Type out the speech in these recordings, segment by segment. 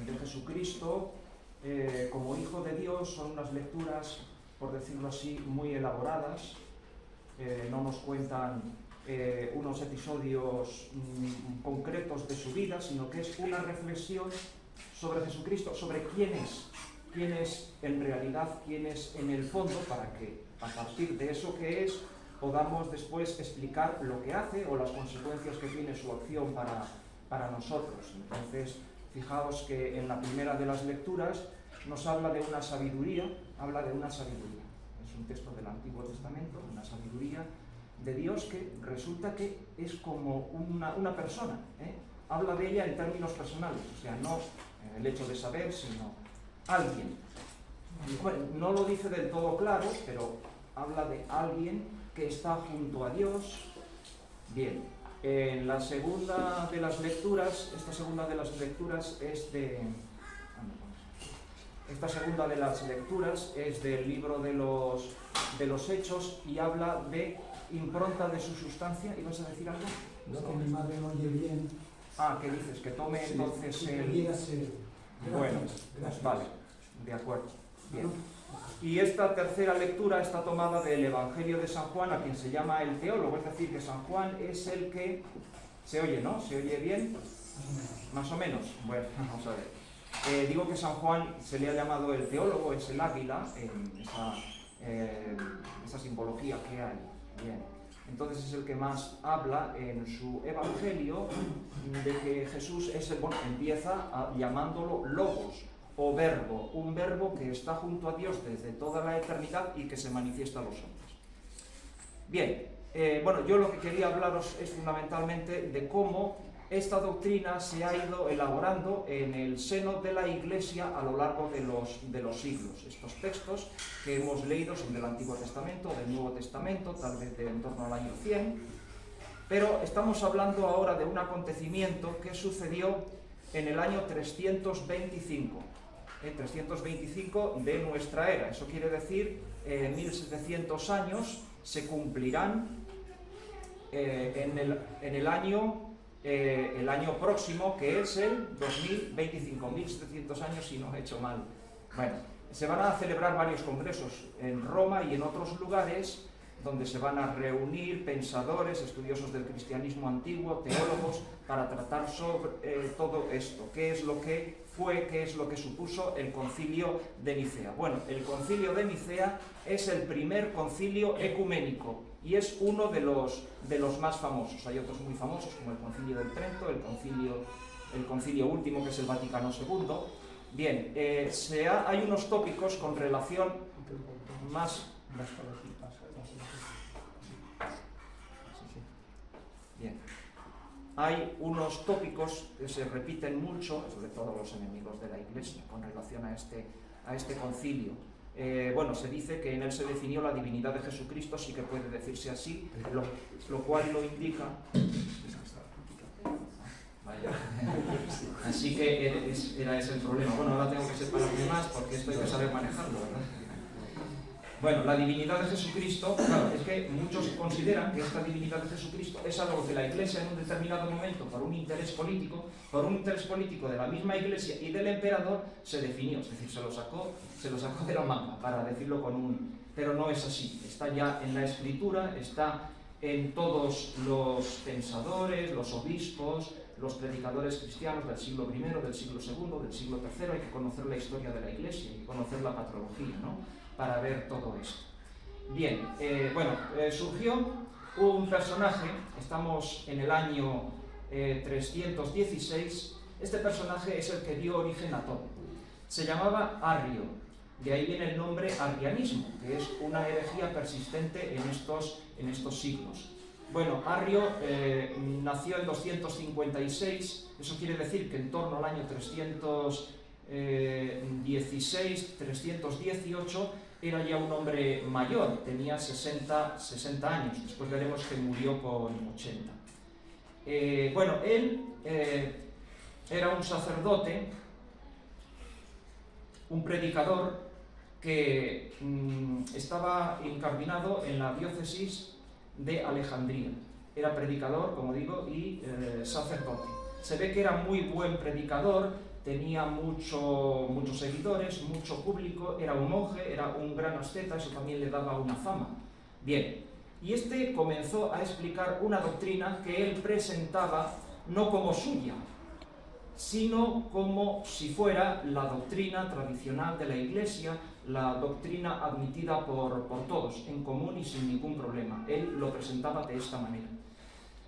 de Jesucristo como Hijo de Dios son unas lecturas, por decirlo así, muy elaboradas. No nos cuentan unos episodios concretos de su vida, sino que es una reflexión sobre Jesucristo, sobre quién es en realidad, quién es en el fondo, para que a partir de eso que es podamos después explicar lo que hace o las consecuencias que tiene su acción para nosotros. Entonces, fijaos que en la primera de las lecturas nos habla de una sabiduría, es un texto del Antiguo Testamento, una sabiduría de Dios que resulta que es como una persona, habla de ella en términos personales, o sea, no el hecho de saber, sino alguien. Bueno, no lo dice del todo claro, pero habla de alguien que está junto a Dios. Bien, en la segunda de las lecturas, esta segunda de las lecturas es del libro de los Hechos y habla de impronta de su sustancia. ¿Ibas a decir algo? No, que mi madre no oye bien. ¿Qué dices? Que tome entonces sí, Bueno, gracias. Vale, de acuerdo. Bien. Y esta tercera lectura está tomada del Evangelio de San Juan, a quien se llama el teólogo, es decir, que San Juan es el que... ¿Se oye, no? ¿Se oye bien? Más o menos. Bueno, vamos a ver. Digo que San Juan se le ha llamado el teólogo, es el águila, en esa simbología que hay. Bien. Entonces es el que más habla en su Evangelio de que Jesús es empieza llamándolo Logos, o verbo, un verbo que está junto a Dios desde toda la eternidad y que se manifiesta a los hombres. Bien, yo lo que quería hablaros es fundamentalmente de cómo esta doctrina se ha ido elaborando en el seno de la Iglesia a lo largo de los siglos. Estos textos que hemos leído son del Antiguo Testamento, del Nuevo Testamento, tal vez de en torno al año 100, pero estamos hablando ahora de un acontecimiento que sucedió en el año 325. 325 de nuestra era. Eso quiere decir 1700 años se cumplirán en el año próximo, que es el 2025, 1700 años si no he hecho mal. Bueno, se van a celebrar varios congresos en Roma y en otros lugares donde se van a reunir pensadores, estudiosos del cristianismo antiguo, teólogos, para tratar sobre todo esto. ¿Qué es lo que fue, qué es lo que supuso el concilio de Nicea? Bueno, el concilio de Nicea es el primer concilio ecuménico y es uno de los más famosos. Hay otros muy famosos como el concilio del Trento, el concilio último, que es el Vaticano II. Bien, hay unos tópicos con relación más... Bien. Hay unos tópicos que se repiten mucho, sobre todo los enemigos de la Iglesia, con relación a este concilio. Se dice que en él se definió la divinidad de Jesucristo, sí que puede decirse así, lo cual lo indica... Vaya. Así que era ese el problema. Bueno, ahora tengo que separarme más porque esto hay que saber manejarlo, ¿verdad? Bueno, la divinidad de Jesucristo, claro, es que muchos consideran que esta divinidad de Jesucristo es algo que la Iglesia en un determinado momento, por un interés político de la misma Iglesia y del emperador, se definió, es decir, se lo sacó de la manga, para decirlo pero no es así. Está ya en la Escritura, está en todos los pensadores, los obispos, los predicadores cristianos del siglo I, del siglo II, del siglo III. Hay que conocer la historia de la Iglesia, hay que conocer la patrología, ¿no?, para ver todo esto. Bien, surgió un personaje, estamos en el año 316, este personaje es el que dio origen a todo. Se llamaba Arrio, de ahí viene el nombre arrianismo, que es una herejía persistente en estos siglos. Bueno, Arrio nació en 256, eso quiere decir que en torno al año 316, 318, era ya un hombre mayor, tenía 60 años, después veremos que murió con 80. Él era un sacerdote, un predicador que estaba incardinado en la diócesis de Alejandría. Era predicador, como digo, y sacerdote. Se ve que era muy buen predicador, tenía muchos seguidores, mucho público, era un monje, era un gran asceta, eso también le daba una fama. Bien, y este comenzó a explicar una doctrina que él presentaba no como suya, sino como si fuera la doctrina tradicional de la Iglesia, la doctrina admitida por todos, en común y sin ningún problema. Él lo presentaba de esta manera.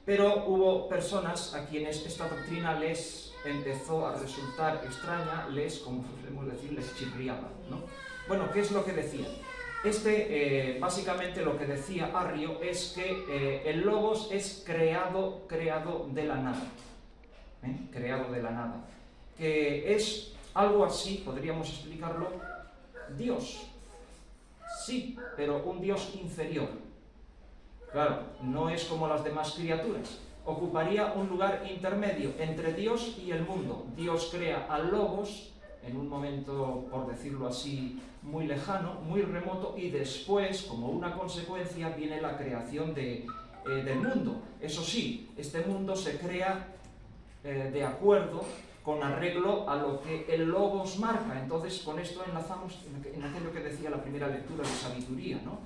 Pero hubo personas a quienes esta doctrina les empezó a resultar extraña, como podemos decir, les chirriaba, ¿no? Bueno, ¿qué es lo que decía? Básicamente lo que decía Arrio es que el logos es creado de la nada. Creado de la nada. Que es algo así, podríamos explicarlo, Dios. Sí, pero un Dios inferior. Claro, no es como las demás criaturas. Ocuparía un lugar intermedio entre Dios y el mundo. Dios crea al logos en un momento, por decirlo así, muy lejano, muy remoto, y después, como una consecuencia, viene la creación del mundo. Eso sí, este mundo se crea de acuerdo, con arreglo a lo que el logos marca. Entonces, con esto enlazamos en aquello que decía la primera lectura de sabiduría, ¿no?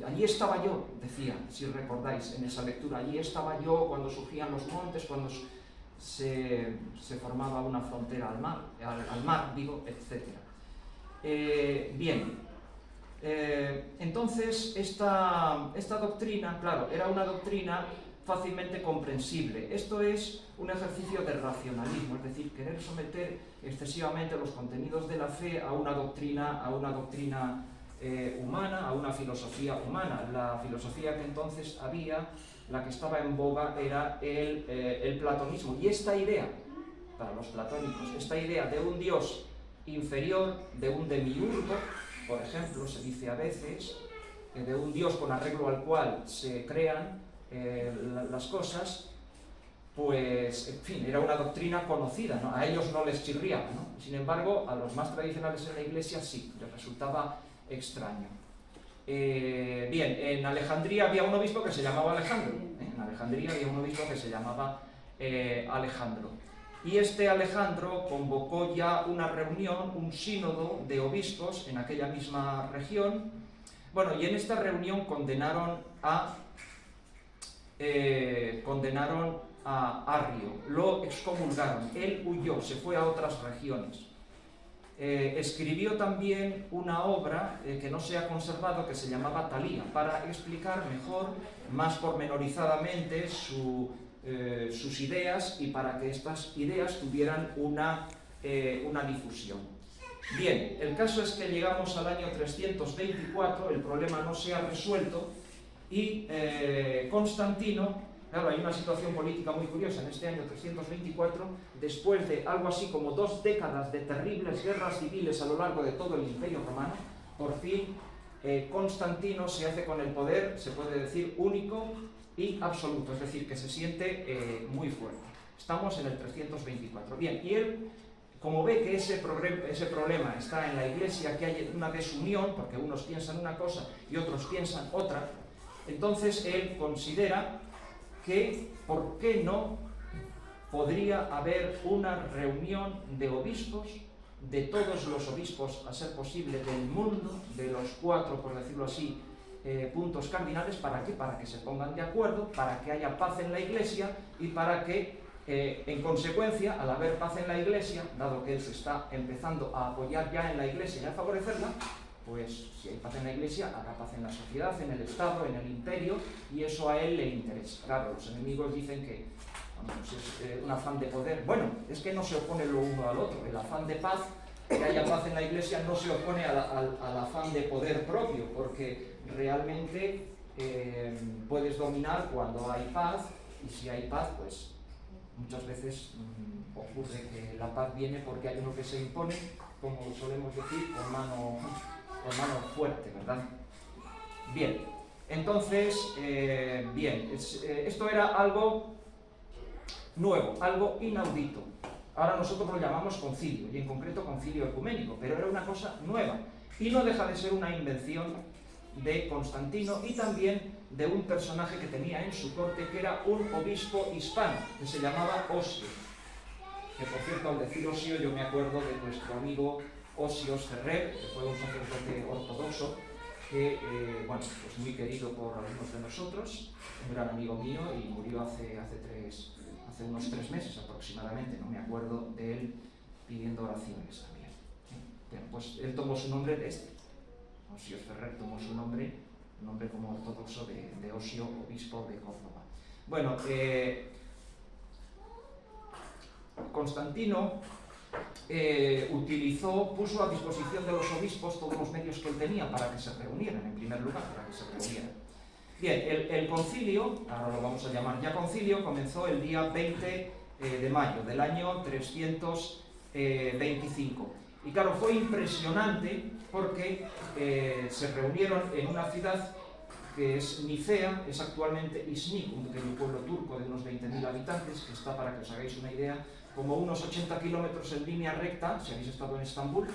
Allí estaba yo, decía, si recordáis, en esa lectura, allí estaba yo cuando surgían los montes, cuando se formaba una frontera al mar, etc. Bien, entonces esta doctrina, claro, era una doctrina fácilmente comprensible. Esto es un ejercicio de racionalismo, es decir, querer someter excesivamente los contenidos de la fe a una doctrina humana, a una filosofía humana. La filosofía que entonces había, la que estaba en boga, era el platonismo. Y esta idea, para los platónicos, esta idea de un Dios inferior, de un demiurgo, por ejemplo, se dice a veces, de un Dios con arreglo al cual se crean las cosas, pues, en fin, era una doctrina conocida, ¿no? A ellos no les chirriaba, ¿no? Sin embargo, a los más tradicionales en la Iglesia sí, les resultaba extraño. Bien, en Alejandría había un obispo que se llamaba Alejandro. En Alejandría había un obispo que se llamaba Alejandro. Y este Alejandro convocó ya una reunión, un sínodo de obispos en aquella misma región. Bueno, y en esta reunión condenaron a Arrio, lo excomulgaron, él huyó, se fue a otras regiones. Escribió también una obra que no se ha conservado, que se llamaba Talía, para explicar mejor, más pormenorizadamente, sus ideas, y para que estas ideas tuvieran una difusión. Bien, el caso es que llegamos al año 324, el problema no se ha resuelto, y Constantino, claro, hay una situación política muy curiosa en este año 324, después de algo así como 2 décadas de terribles guerras civiles a lo largo de todo el Imperio Romano, por fin Constantino se hace con el poder, se puede decir, único y absoluto, es decir, que se siente muy fuerte. Estamos en el 324. Bien, y él, como ve que ese problema está en la Iglesia, que hay una desunión, porque unos piensan una cosa y otros piensan otra, entonces él considera que, ¿por qué no podría haber una reunión de obispos, de todos los obispos, a ser posible, del mundo, de los 4, por decirlo así, puntos cardinales? ¿Para qué? Para que se pongan de acuerdo, para que haya paz en la Iglesia y para que, en consecuencia, al haber paz en la Iglesia, dado que él se está empezando a apoyar ya en la Iglesia y a favorecerla, pues si hay paz en la Iglesia, habrá paz en la sociedad, en el Estado, en el imperio, y eso a él le interesa. Claro, los enemigos dicen que es un afán de poder. Bueno, es que no se opone lo uno al otro. El afán de paz, que haya paz en la Iglesia, no se opone al afán de poder propio, porque realmente puedes dominar cuando hay paz, y si hay paz, pues muchas veces ocurre que la paz viene porque hay uno que se impone, como solemos decir, con mano fuerte, ¿verdad? Bien, entonces, esto era algo nuevo, algo inaudito. Ahora nosotros lo llamamos concilio, y en concreto concilio ecuménico, pero era una cosa nueva, y no deja de ser una invención de Constantino y también de un personaje que tenía en su corte, que era un obispo hispano, que se llamaba Osio. que por cierto, al decir Osio, yo me acuerdo de nuestro amigo Osios Ferrer, que fue un sacerdote ortodoxo, que, bueno, pues muy querido por algunos de nosotros, un gran amigo mío, y murió hace unos 3 meses aproximadamente, no me acuerdo de él pidiendo oraciones también. Bueno, pues él tomó su nombre de este. Osios Ferrer tomó su nombre, un nombre como ortodoxo de Osio, obispo de Córdoba. Bueno, Constantino puso a disposición de los obispos todos los medios que él tenía para que se reunieran, en primer lugar, para que se reunieran. Bien, el concilio, ahora lo vamos a llamar ya concilio, comenzó el día 20 de mayo del año 325. Y claro, fue impresionante porque se reunieron en una ciudad que es Nicea, es actualmente Iznik, un pequeño pueblo turco de unos 20.000 habitantes, que está, para que os hagáis una idea, como unos 80 kilómetros en línea recta, si habéis estado en Estambul,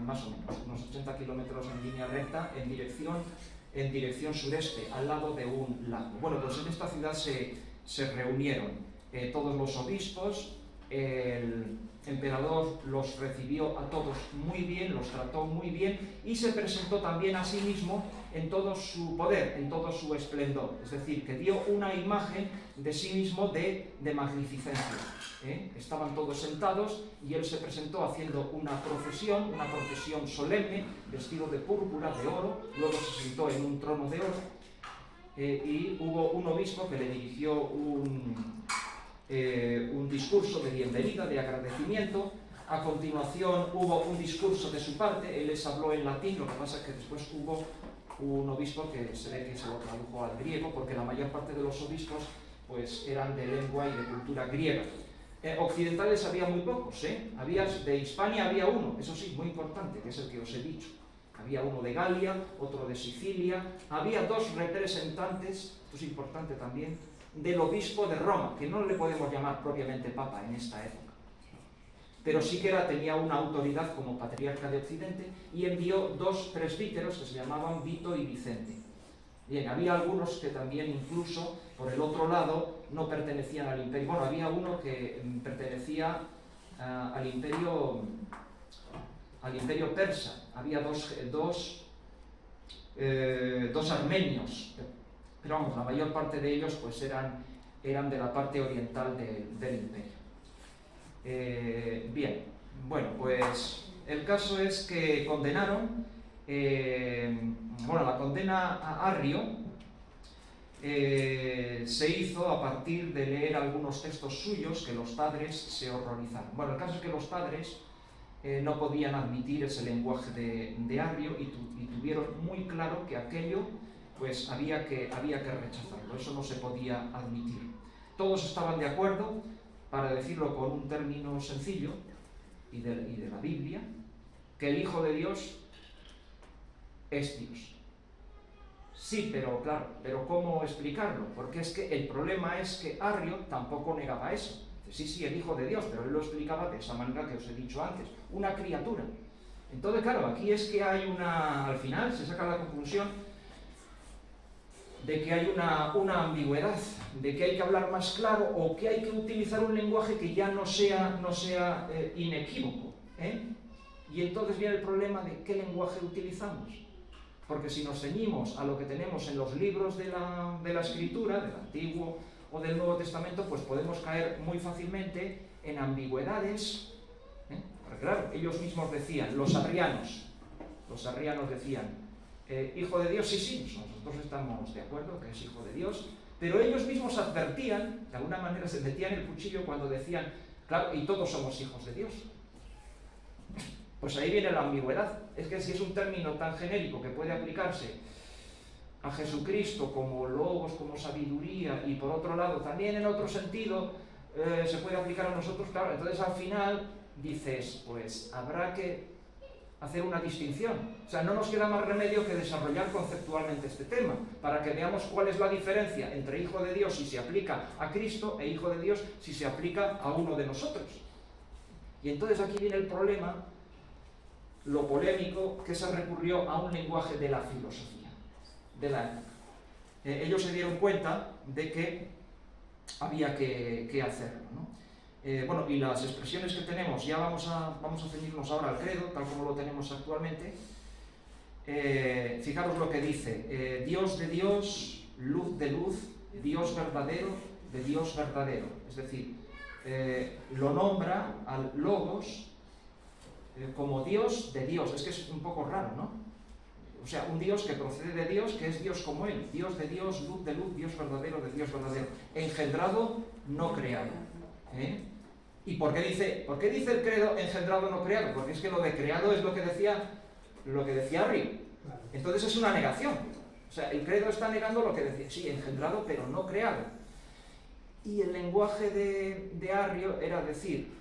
más o menos, unos 80 kilómetros en línea recta, en dirección sureste, al lado de un lago. Bueno, pues en esta ciudad se reunieron todos los obispos, el emperador los recibió a todos muy bien, los trató muy bien y se presentó también a sí mismo en todo su poder, en todo su esplendor. Es decir, que dio una imagen de sí mismo de magnificencia. Estaban todos sentados y él se presentó haciendo una procesión solemne, vestido de púrpura, de oro, luego se sentó en un trono de oro y hubo un obispo que le dirigió un discurso de bienvenida, de agradecimiento. A continuación hubo un discurso de su parte, él les habló en latín, lo que pasa es que después hubo un obispo que se ve que se lo tradujo al griego, porque la mayor parte de los obispos pues eran de lengua y de cultura griega. Occidentales había muy pocos, de Hispania había uno, eso sí, muy importante, que es el que os he dicho. Había uno de Galia, otro de Sicilia, había 2 representantes, esto es importante también, del obispo de Roma, que no le podemos llamar propiamente papa en esta época, pero sí que tenía una autoridad como patriarca de Occidente, y envió 2 presbíteros que se llamaban Vito y Vicente. Bien, había algunos que también incluso por el otro lado no pertenecían al imperio. Bueno, había uno que pertenecía al imperio persa. Había dos armenios, pero vamos, la mayor parte de ellos pues eran de la parte oriental del imperio. Bien, bueno, pues el caso es que condenaron, la condena a Arrio se hizo a partir de leer algunos textos suyos que los padres se horrorizaron. Bueno, el caso es que los padres no podían admitir ese lenguaje de Arrio y tuvieron muy claro que aquello pues había que rechazarlo, eso no se podía admitir. Todos estaban de acuerdo, para decirlo con un término sencillo y de la Biblia, que el Hijo de Dios es Dios. Sí, pero claro, pero ¿cómo explicarlo? Porque es que el problema es que Arrio tampoco negaba eso. Sí, el Hijo de Dios, pero él lo explicaba de esa manera que os he dicho antes, una criatura. Entonces, claro, aquí es que hay al final se saca la conclusión de que hay una ambigüedad, de que hay que hablar más claro o que hay que utilizar un lenguaje que ya no sea inequívoco. Y entonces viene el problema de qué lenguaje utilizamos. Porque si nos ceñimos a lo que tenemos en los libros de la Escritura, del Antiguo o del Nuevo Testamento, pues podemos caer muy fácilmente en ambigüedades. Porque claro, ellos mismos decían, los arrianos decían, Hijo de Dios, sí, nosotros estamos de acuerdo que es Hijo de Dios, pero ellos mismos advertían, de alguna manera se metían el cuchillo cuando decían, claro, y todos somos hijos de Dios. Pues ahí viene la ambigüedad. Es que si es un término tan genérico que puede aplicarse a Jesucristo como logos, como sabiduría, y por otro lado también en otro sentido se puede aplicar a nosotros, claro, entonces al final dices, pues habrá que hacer una distinción. O sea, no nos queda más remedio que desarrollar conceptualmente este tema, para que veamos cuál es la diferencia entre Hijo de Dios si se aplica a Cristo e Hijo de Dios si se aplica a uno de nosotros. Y entonces aquí viene el problema, lo polémico, que se recurrió a un lenguaje de la filosofía, de la época. Ellos se dieron cuenta de que había que hacerlo, ¿no? Bueno, y las expresiones que tenemos, ya vamos a ceñirnos ahora al credo, tal como lo tenemos actualmente. Fijaros lo que dice, Dios de Dios, luz de luz, Dios verdadero de Dios verdadero. Es decir, lo nombra al Logos como Dios de Dios. Es que es un poco raro, ¿no? O sea, un Dios que procede de Dios, que es Dios como Él. Dios de Dios, luz de luz, Dios verdadero de Dios verdadero. Engendrado, no creado. ¿Y por qué dice el credo engendrado, no creado? Porque es que lo de creado es lo que decía Arrio. Entonces es una negación. O sea, el credo está negando lo que decía, sí, engendrado, pero no creado. Y el lenguaje de Arrio era decir,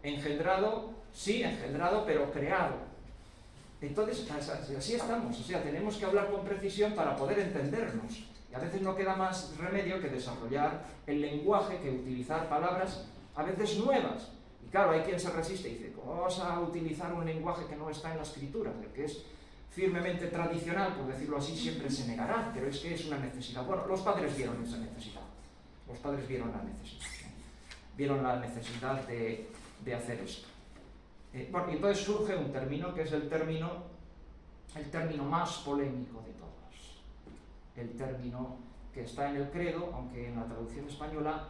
engendrado, sí, engendrado, pero creado. Entonces, así estamos. O sea, tenemos que hablar con precisión para poder entendernos. Y a veces no queda más remedio que desarrollar el lenguaje, que utilizar palabras a veces nuevas. Y claro, hay quien se resiste y dice, ¿cómo vas a utilizar un lenguaje que no está en la Escritura? El que es firmemente tradicional, por decirlo así, siempre se negará, pero es que es una necesidad. Bueno, los padres vieron esa necesidad. Los padres vieron la necesidad. Vieron la necesidad de hacer esto. Bueno, y entonces surge un término que es el término más polémico de todos. El término que está en el credo, aunque en la traducción española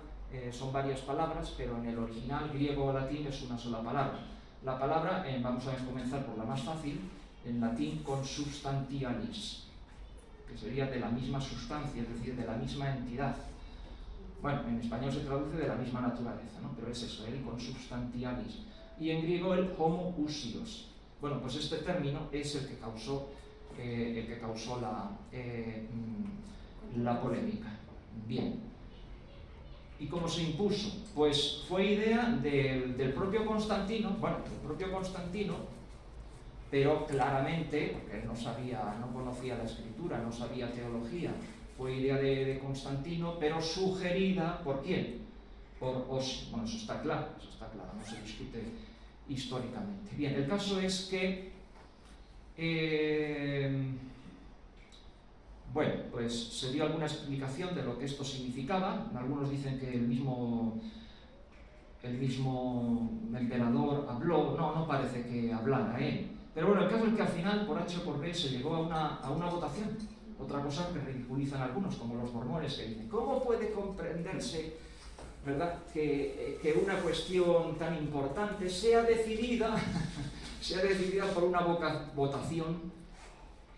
son varias palabras, pero en el original griego o latín es una sola palabra. La palabra, vamos a comenzar por la más fácil, en latín consubstantialis, que sería de la misma sustancia, es decir, de la misma entidad. Bueno, en español se traduce de la misma naturaleza, ¿no? Pero es eso, el consubstantialis. Y en griego el homoousios. Bueno, pues este término es el que causó la polémica. Bien. ¿Y cómo se impuso? Pues fue idea del propio Constantino, pero claramente, porque él no conocía la escritura, no sabía teología, fue idea de Constantino, pero sugerida, ¿por quién? Por Osio. Bueno, eso está claro, no se discute históricamente. Bien, el caso es que bueno, pues se dio alguna explicación de lo que esto significaba. Algunos dicen que el mismo emperador habló, no parece que hablara, Pero bueno, el caso es que al final, por H o por B, se llegó a una votación. Otra cosa que ridiculizan algunos, como los mormones, que dicen, ¿cómo puede comprenderse, verdad, que una cuestión tan importante sea decidida por una votación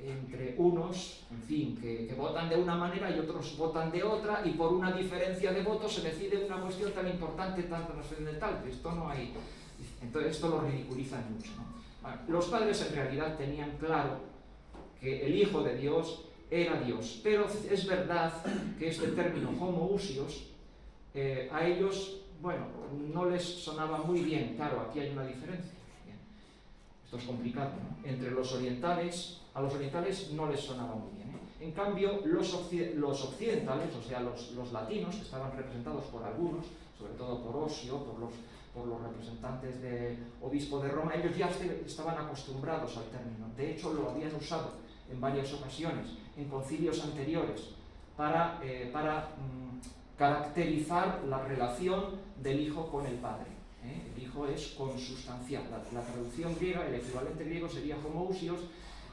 entre unos, en fin, que votan de una manera y otros votan de otra, y por una diferencia de votos se decide una cuestión tan importante, tan trascendental, que esto no hay... Entonces esto lo ridiculizan mucho, ¿no? Bueno, los padres en realidad tenían claro que el Hijo de Dios era Dios, pero es verdad que este término homoousios a ellos, bueno, no les sonaba muy bien. Claro, aquí hay una diferencia. Bien. Esto es complicado, ¿no? Entre los orientales, a los orientales no les sonaba muy bien. En cambio, los occidentales, o sea, los latinos, que estaban representados por algunos, sobre todo por Osio, por los representantes del obispo de Roma, ellos ya estaban acostumbrados al término. De hecho, lo habían usado en varias ocasiones, en concilios anteriores, para caracterizar la relación del Hijo con el Padre. El Hijo es consubstancial. La traducción griega, el equivalente griego sería homoousios,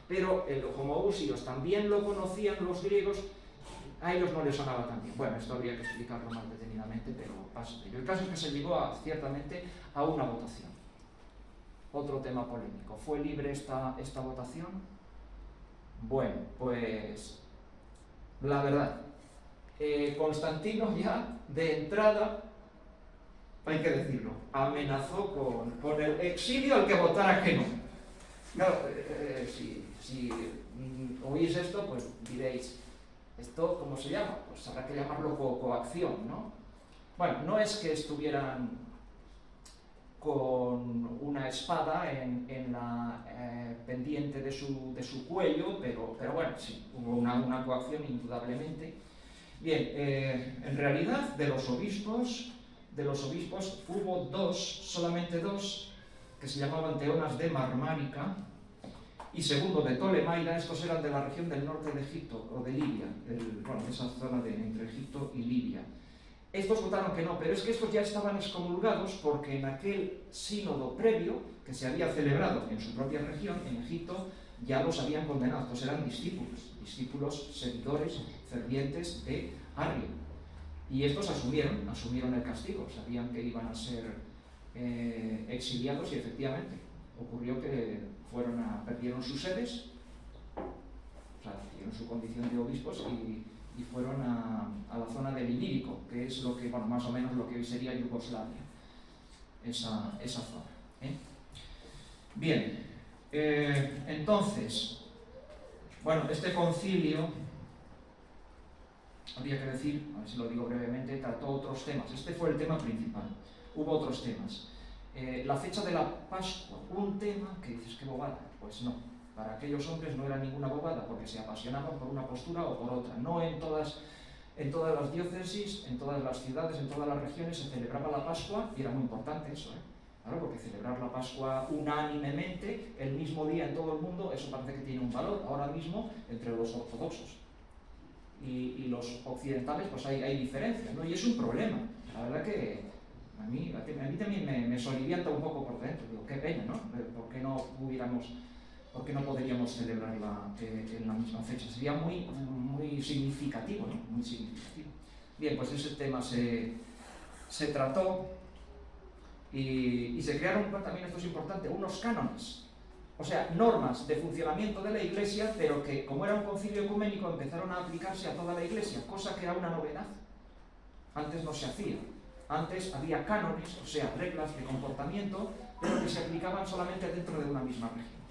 pero el homoousios también lo conocían los griegos, a ellos no les sonaba tan bien. Bueno, esto habría que explicarlo más detenidamente, pero pasa. El caso es que se llegó ciertamente a una votación. Otro tema polémico. ¿Fue libre esta votación? Bueno, pues la verdad, Constantino ya de entrada, hay que decirlo, amenazó con el exilio al que votara que no. Claro, si oís esto, pues diréis, ¿esto cómo se llama? Pues habrá que llamarlo coacción, ¿no? Bueno, no es que estuvieran con una espada en la pendiente de su cuello, pero bueno, sí, hubo una coacción indudablemente. Bien, en realidad de los obispos hubo solamente dos, que se llamaban Teonas de Marmárica y Segundo de Ptolemaida. Estos eran de la región del norte de Egipto, o de Libia, de esa zona entre Egipto y Libia. Estos votaron que no, pero es que estos ya estaban excomulgados porque en aquel sínodo previo que se había celebrado en su propia región, en Egipto, ya los habían condenado. Estos eran discípulos, seguidores, fervientes de Arrio. Y estos asumieron el castigo, sabían que iban a ser exiliados y efectivamente ocurrió que perdieron sus sedes, o sea, perdieron su condición de obispos y fueron a la zona del Ilírico, que es lo que, bueno, más o menos lo que hoy sería Yugoslavia, esa zona. Bien, entonces, bueno, este concilio, habría que decir, a ver si lo digo brevemente, trató otros temas. Este fue el tema principal. Hubo otros temas. La fecha de la Pascua, un tema que dices, qué bobada. Pues no, para aquellos hombres no era ninguna bobada, porque se apasionaban por una postura o por otra. No en todas las diócesis, en todas las ciudades, en todas las regiones se celebraba la Pascua, y era muy importante eso, Claro, porque celebrar la Pascua unánimemente, el mismo día en todo el mundo, eso parece que tiene un valor. Ahora mismo, entre los ortodoxos y los occidentales, pues hay diferencias, ¿no? Y es un problema. La verdad que a mí también me solivianta un poco por dentro. Digo, qué pena, ¿no? ¿Por qué no podríamos celebrarla en la misma fecha? Sería muy significativo, ¿no? Muy significativo. Bien, pues ese tema se trató y se crearon también, esto es importante, unos cánones. O sea, normas de funcionamiento de la Iglesia, pero que, como era un concilio ecuménico, empezaron a aplicarse a toda la Iglesia, cosa que era una novedad. Antes no se hacía. Antes había cánones, o sea, reglas de comportamiento, pero que se aplicaban solamente dentro de una misma región.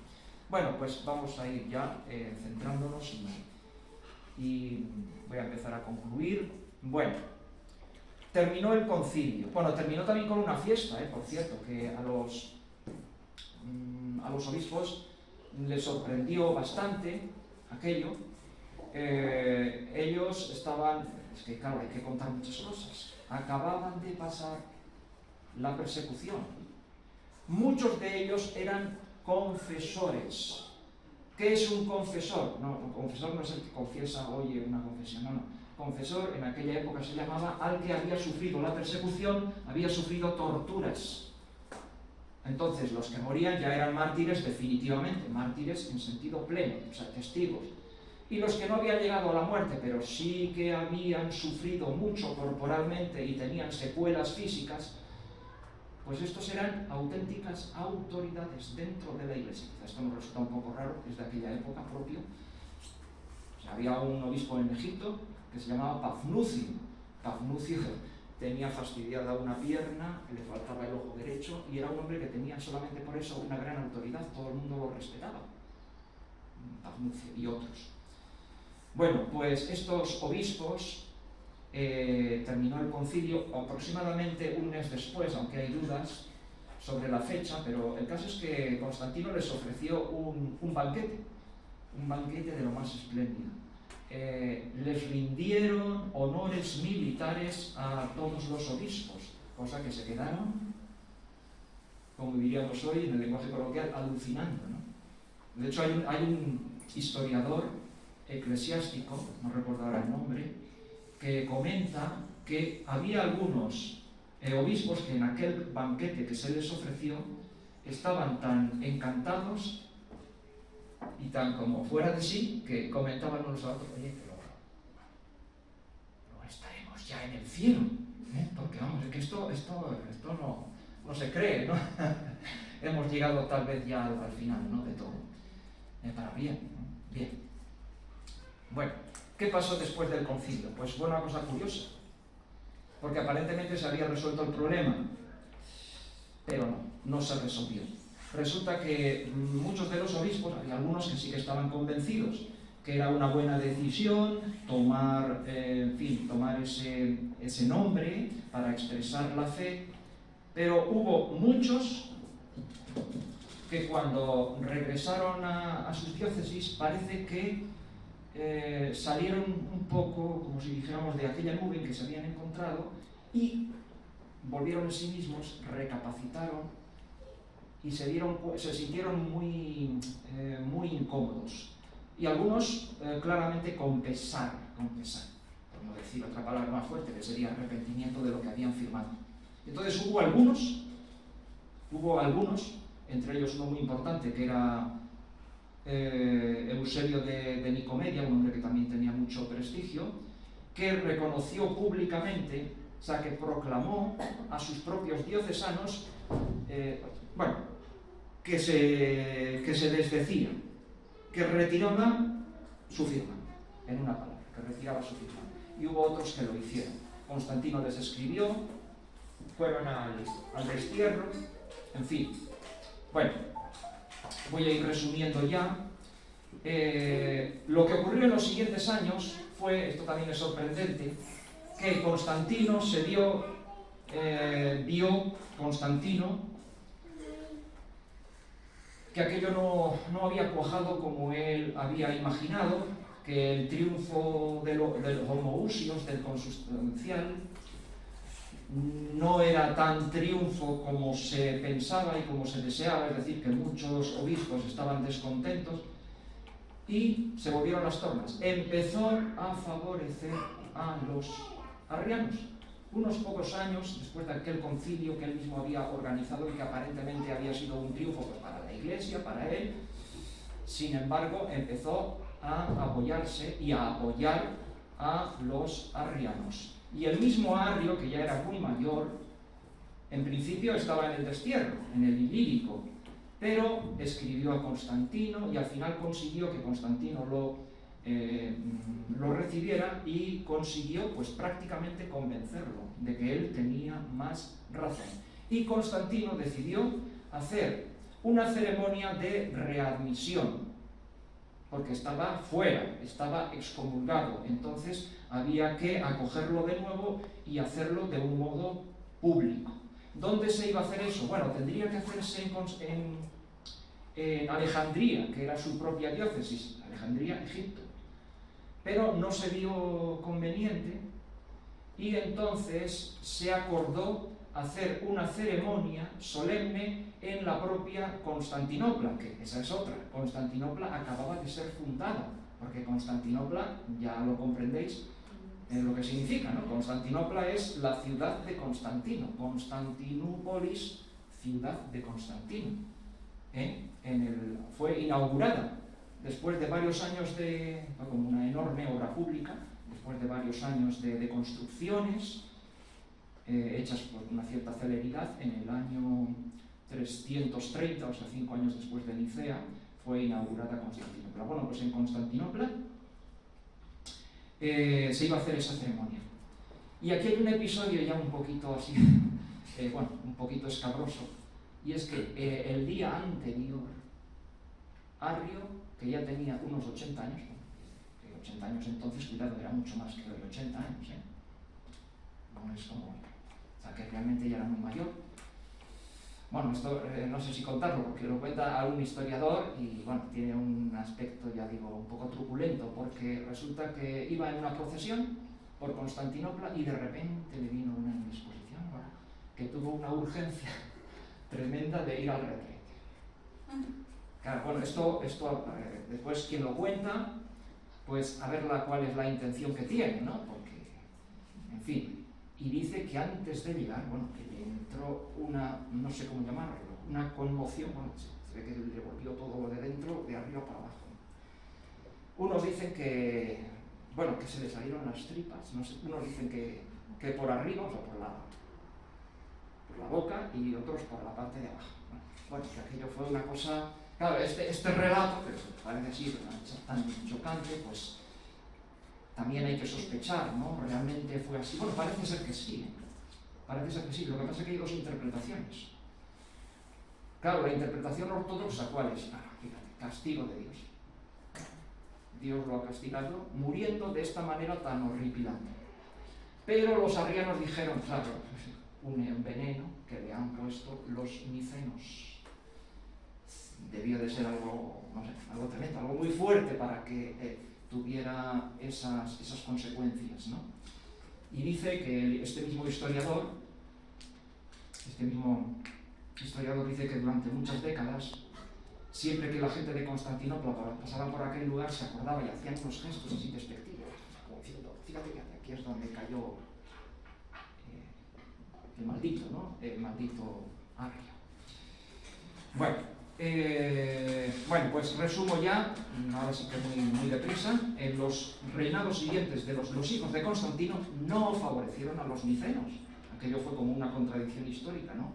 Bueno, pues vamos a ir ya centrándonos y voy a empezar a concluir. Bueno, terminó el concilio. Bueno, terminó también con una fiesta, por cierto, que a los obispos les sorprendió bastante aquello. Ellos estaban, es que claro, hay que contar muchas cosas, acababan de pasar la persecución. Muchos de ellos eran confesores. ¿Qué es un confesor? No, un confesor no es el que confiesa, oye, una confesión, no. Confesor en aquella época se llamaba al que había sufrido la persecución, había sufrido torturas. Entonces, los que morían ya eran mártires definitivamente, mártires en sentido pleno, o sea, testigos. Y los que no habían llegado a la muerte, pero sí que habían sufrido mucho corporalmente y tenían secuelas físicas, pues estos eran auténticas autoridades dentro de la Iglesia. Esto nos resulta un poco raro, es de aquella época propio. O sea, había un obispo en Egipto que se llamaba Pafnucio. Pafnucio tenía fastidiada una pierna, le faltaba el ojo derecho, y era un hombre que tenía solamente por eso una gran autoridad, todo el mundo lo respetaba. Pafnucio y otros. Bueno, pues estos obispos, terminó el concilio aproximadamente un mes después, aunque hay dudas sobre la fecha, pero el caso es que Constantino les ofreció un banquete de lo más espléndido. Les rindieron honores militares a todos los obispos, cosa que se quedaron, como diríamos hoy en el lenguaje coloquial, alucinando, ¿no? De hecho, hay un historiador eclesiástico, no recuerdo ahora el nombre, que comenta que había algunos obispos que en aquel banquete que se les ofreció estaban tan encantados y tan como fuera de sí, que comentaban unos a otros, oye, pero no estaremos ya en el cielo, porque vamos, es que esto no se cree, ¿no? Hemos llegado tal vez ya al final, ¿no? De todo, para bien, ¿no? Bien. Bueno, ¿qué pasó después del concilio? Pues fue una cosa curiosa, porque aparentemente se había resuelto el problema, pero no se resolvió. Resulta que muchos de los obispos, había algunos que sí que estaban convencidos que era una buena decisión tomar ese nombre para expresar la fe, pero hubo muchos que cuando regresaron a sus diócesis parece que salieron un poco, como si dijéramos, de aquella nube en que se habían encontrado y volvieron en sí mismos, recapacitaron y se sintieron muy incómodos. Y algunos claramente confesaron. por no decir otra palabra más fuerte, que sería arrepentimiento de lo que habían firmado. Entonces hubo algunos, entre ellos uno muy importante, que era Eusebio de Nicomedia, un hombre que también tenía mucho prestigio, que reconoció públicamente, o sea, que proclamó a sus propios diocesanos, que se desdecía, que retiraba su firma, en una palabra, que retiraba su firma. Y hubo otros que lo hicieron. Constantino les escribió, fueron al destierro, en fin. Bueno, voy a ir resumiendo ya. Lo que ocurrió en los siguientes años fue, esto también es sorprendente, que Constantino vio Constantino que aquello no había cuajado como él había imaginado, que el triunfo de los homoousios, del consustancial, no era tan triunfo como se pensaba y como se deseaba, es decir, que muchos obispos estaban descontentos y se volvieron las tornas. Empezó a favorecer a los arrianos. Unos pocos años después de aquel concilio que él mismo había organizado y que aparentemente había sido un triunfo pues, para la Iglesia, para él, sin embargo, empezó a apoyarse y a apoyar a los arrianos. Y el mismo Arrio, que ya era muy mayor, en principio estaba en el destierro, en el Ilírico, pero escribió a Constantino y al final consiguió que Constantino lo recibiera y consiguió pues prácticamente convencerlo de que él tenía más razón. Y Constantino decidió hacer una ceremonia de readmisión, porque estaba fuera, estaba excomulgado, entonces había que acogerlo de nuevo y hacerlo de un modo público. ¿Dónde se iba a hacer eso? Bueno, tendría que hacerse en Alejandría, que era su propia diócesis, Alejandría, Egipto. Pero no se vio conveniente y entonces se acordó hacer una ceremonia solemne en la propia Constantinopla, que esa es otra. Constantinopla acababa de ser fundada, porque Constantinopla, ya lo comprendéis, lo que significa, ¿no? Constantinopla es la ciudad de Constantino, Constantinópolis, ciudad de Constantino. Fue inaugurada después de varios años como una enorme obra pública, después de varios años de construcciones, hechas por una cierta celeridad, en el año 330, o sea, 5 años después de Nicea, fue inaugurada Constantinopla. Bueno, pues en Constantinopla se iba a hacer esa ceremonia. Y aquí hay un episodio ya un poquito así, un poquito escabroso, y es que el día anterior, Arrio, que ya tenía unos 80 años, 80 años entonces, cuidado, era mucho más que hoy, 80 años, no es como, o sea, que realmente ya era muy mayor. Bueno, esto no sé si contarlo, porque lo cuenta algún historiador y, bueno, tiene un aspecto, ya digo, un poco truculento, porque resulta que iba en una procesión por Constantinopla y de repente le vino una indisposición, que tuvo una urgencia tremenda de ir al retrete. Claro, bueno, esto después quien lo cuenta, pues a ver cuál es la intención que tiene, ¿no? Porque, en fin, y dice que antes de llegar, que le entró no sé cómo llamarlo, una conmoción, se ve que le volvió todo lo de dentro, de arriba para abajo. Unos dicen que se le salieron las tripas, no sé, unos dicen que por arriba, o sea, por la boca, y otros por la parte de abajo. Bueno, que aquello fue una cosa. Claro, este relato, que parece así tan chocante, pues también hay que sospechar, ¿no? ¿Realmente fue así? Bueno, parece ser que sí, parece ser que sí. Lo que pasa es que hay dos interpretaciones. Claro, la interpretación ortodoxa, ¿cuál es? Fíjate, castigo de Dios. Dios lo ha castigado muriendo de esta manera tan horripilante. Pero los arrianos dijeron, claro, un veneno que le han puesto los micenos. Debió de ser algo, no sé, algo tremendo, algo muy fuerte para que tuviera esas consecuencias, ¿no? Y dice que este mismo historiador dice que durante muchas décadas, siempre que la gente de Constantinopla pasaba por aquel lugar, se acordaba y hacían unos gestos así despectivos, como diciendo, fíjate que aquí es donde cayó el maldito, ¿no? El maldito Arrio. Bueno, pues resumo ya, ahora sí que muy deprisa. En los reinados siguientes de los hijos de Constantino no favorecieron a los nicenos. Aquello fue como una contradicción histórica, ¿no?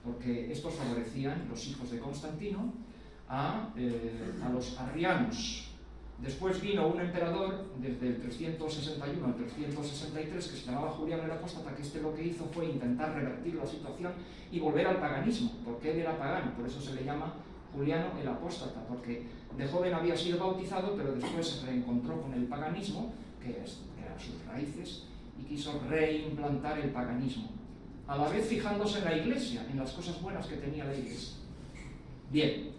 Porque estos favorecían, los hijos de Constantino, a los arrianos. Después vino un emperador desde el 361 al 363 que se llamaba Juliano el Apóstata, que lo que hizo fue intentar revertir la situación y volver al paganismo, porque él era pagano, por eso se le llama Juliano el Apóstata, porque de joven había sido bautizado, pero después se reencontró con el paganismo, que eran sus raíces, y quiso reimplantar el paganismo, a la vez fijándose en la Iglesia, en las cosas buenas que tenía la Iglesia. Bien.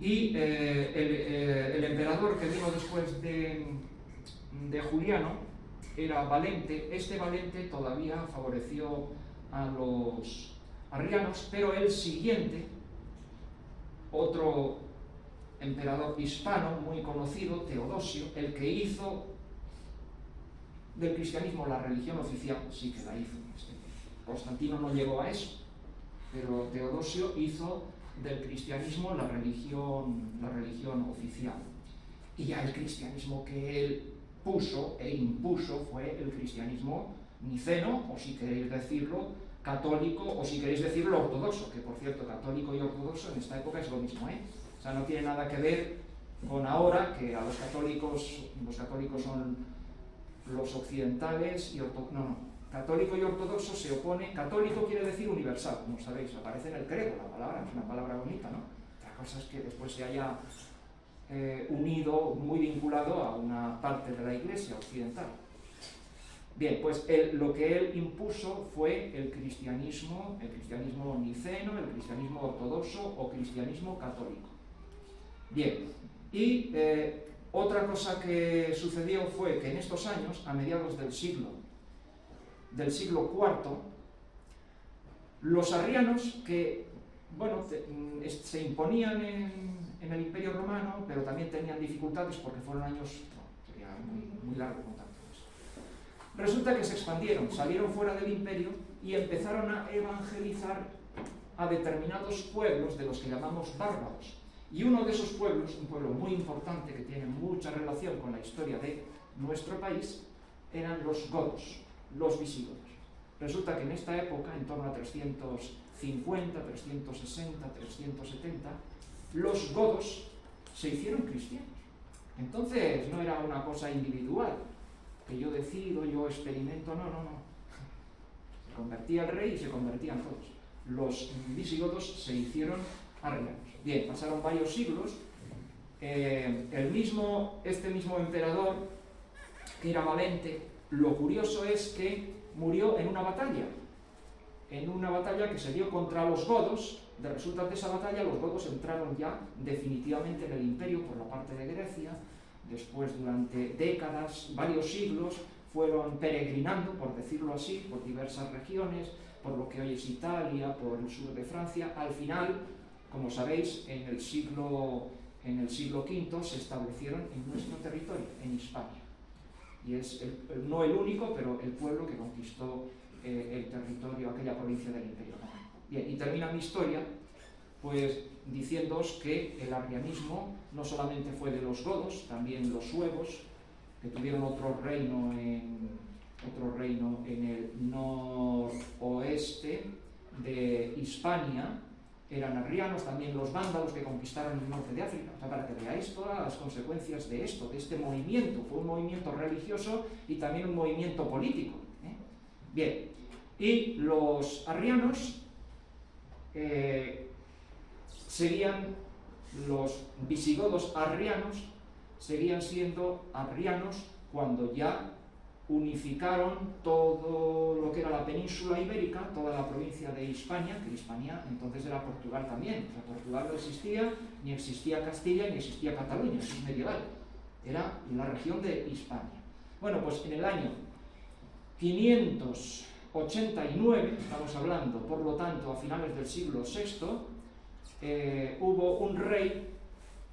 Y el emperador que vino después de Juliano era Valente. Este Valente todavía favoreció a los arrianos, pero el siguiente, otro emperador hispano muy conocido, Teodosio, el que hizo del cristianismo la religión oficial, sí que la hizo. Constantino no llegó a eso, pero Teodosio hizo del cristianismo la religión oficial. Y ya el cristianismo que él puso e impuso fue el cristianismo niceno, o si queréis decirlo, católico, o si queréis decirlo ortodoxo, que por cierto, católico y ortodoxo en esta época es lo mismo, ¿eh? O sea, no tiene nada que ver con ahora, que a los católicos son los occidentales y ortodoxos. No. Católico y ortodoxo se oponen. Católico quiere decir universal, como sabéis, aparece en el credo la palabra, es una palabra bonita, ¿no? La cosa es que después se haya unido, muy vinculado a una parte de la Iglesia occidental. Bien, pues lo que él impuso fue el cristianismo niceno, el cristianismo ortodoxo o cristianismo católico. Bien, y otra cosa que sucedió fue que en estos años, a mediados del siglo IV, los arrianos que, bueno, se imponían en el Imperio Romano, pero también tenían dificultades porque fueron años, sería muy largo contar todo eso. Resulta que se expandieron, salieron fuera del imperio y empezaron a evangelizar a determinados pueblos de los que llamamos bárbaros. Y uno de esos pueblos, un pueblo muy importante que tiene mucha relación con la historia de nuestro país, eran los godos, los visigodos. Resulta que en esta época, en torno a 350, 360, 370, los godos se hicieron cristianos. Entonces no era una cosa individual, que yo decido, yo experimento, no. Se convertía el rey y se convertían todos. Los visigodos se hicieron arrianos. Bien, pasaron varios siglos. Este mismo emperador, que era Valente, lo curioso es que murió en una batalla que se dio contra los godos. De resultas de esa batalla, los godos entraron ya definitivamente en el imperio por la parte de Grecia. Después, durante décadas, varios siglos, fueron peregrinando, por decirlo así, por diversas regiones, por lo que hoy es Italia, por el sur de Francia. Al final, como sabéis, en el siglo V se establecieron en nuestro territorio, en Hispania. Y es no el único, pero el pueblo que conquistó el territorio, aquella provincia del Imperio Romano. Bien, y termina mi historia pues diciéndoos que el arrianismo no solamente fue de los godos, también los suevos, que tuvieron otro reino en el noroeste de Hispania, eran arrianos, también los vándalos que conquistaron el norte de África. O sea, para que veáis todas las consecuencias de esto, de este movimiento. Fue un movimiento religioso y también un movimiento político. Bien, y los arrianos los visigodos arrianos seguían siendo arrianos cuando ya unificaron todo lo que era la península ibérica, toda la provincia de Hispania, que Hispania entonces era Portugal también. O sea, Portugal no existía, ni existía Castilla, ni existía Cataluña, eso es medieval. Era la región de Hispania. Bueno, pues en el año 589, estamos hablando, por lo tanto, a finales del siglo VI, hubo un rey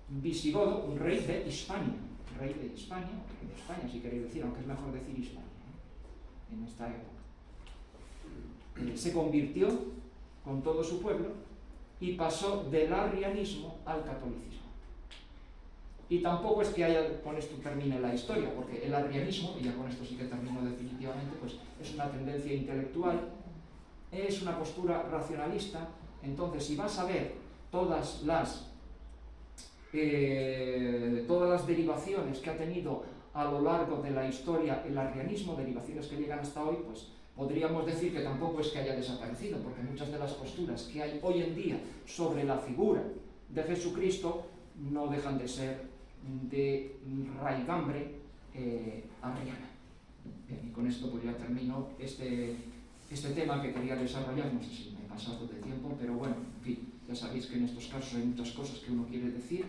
visigodo, un rey de Hispania. rey de España, si queréis decir, aunque es mejor decir Hispania, en esta época. Se convirtió con todo su pueblo y pasó del arrianismo al catolicismo. Y tampoco es que haya, con esto termine la historia, porque el arrianismo, y ya con esto sí que termino definitivamente, pues es una tendencia intelectual, es una postura racionalista. Entonces, si vas a ver todas las derivaciones que ha tenido a lo largo de la historia el arrianismo, derivaciones que llegan hasta hoy, pues podríamos decir que tampoco es que haya desaparecido, porque muchas de las posturas que hay hoy en día sobre la figura de Jesucristo no dejan de ser de raigambre arriana. Bien, y con esto pues ya termino este tema que quería desarrollar. No sé si me he pasado de tiempo, pero bueno, en fin, ya sabéis que en estos casos hay muchas cosas que uno quiere decir.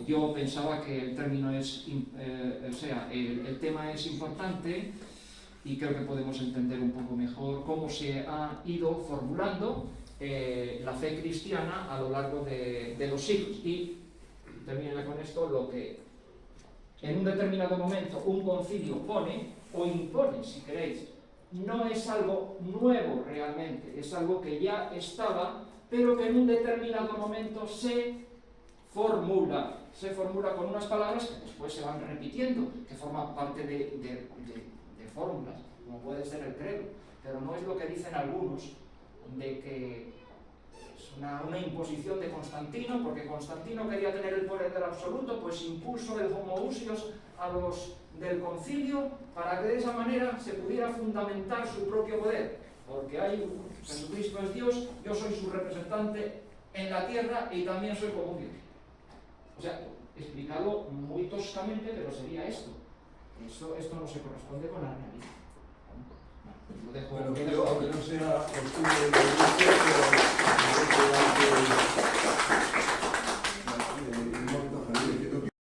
Yo pensaba que el término es, el tema es importante, y creo que podemos entender un poco mejor cómo se ha ido formulando la fe cristiana a lo largo de los siglos. Y termino con esto: lo que en un determinado momento un concilio pone o impone, si queréis, no es algo nuevo realmente, es algo que ya estaba, pero que en un determinado momento se formula con unas palabras que después se van repitiendo, que forman parte de fórmulas, como puede ser el credo, pero no es lo que dicen algunos, de que es una imposición de Constantino, porque Constantino quería tener el poder del absoluto, pues impuso el homoousios a los del concilio para que de esa manera se pudiera fundamentar su propio poder, porque Jesucristo es Dios, yo soy su representante en la tierra y también soy como Dios. O sea, explicado muy toscamente, pero sería esto. Esto no se corresponde con la realidad. Lo dejo. Bueno, aunque no sea costumbre de la iglesia, pero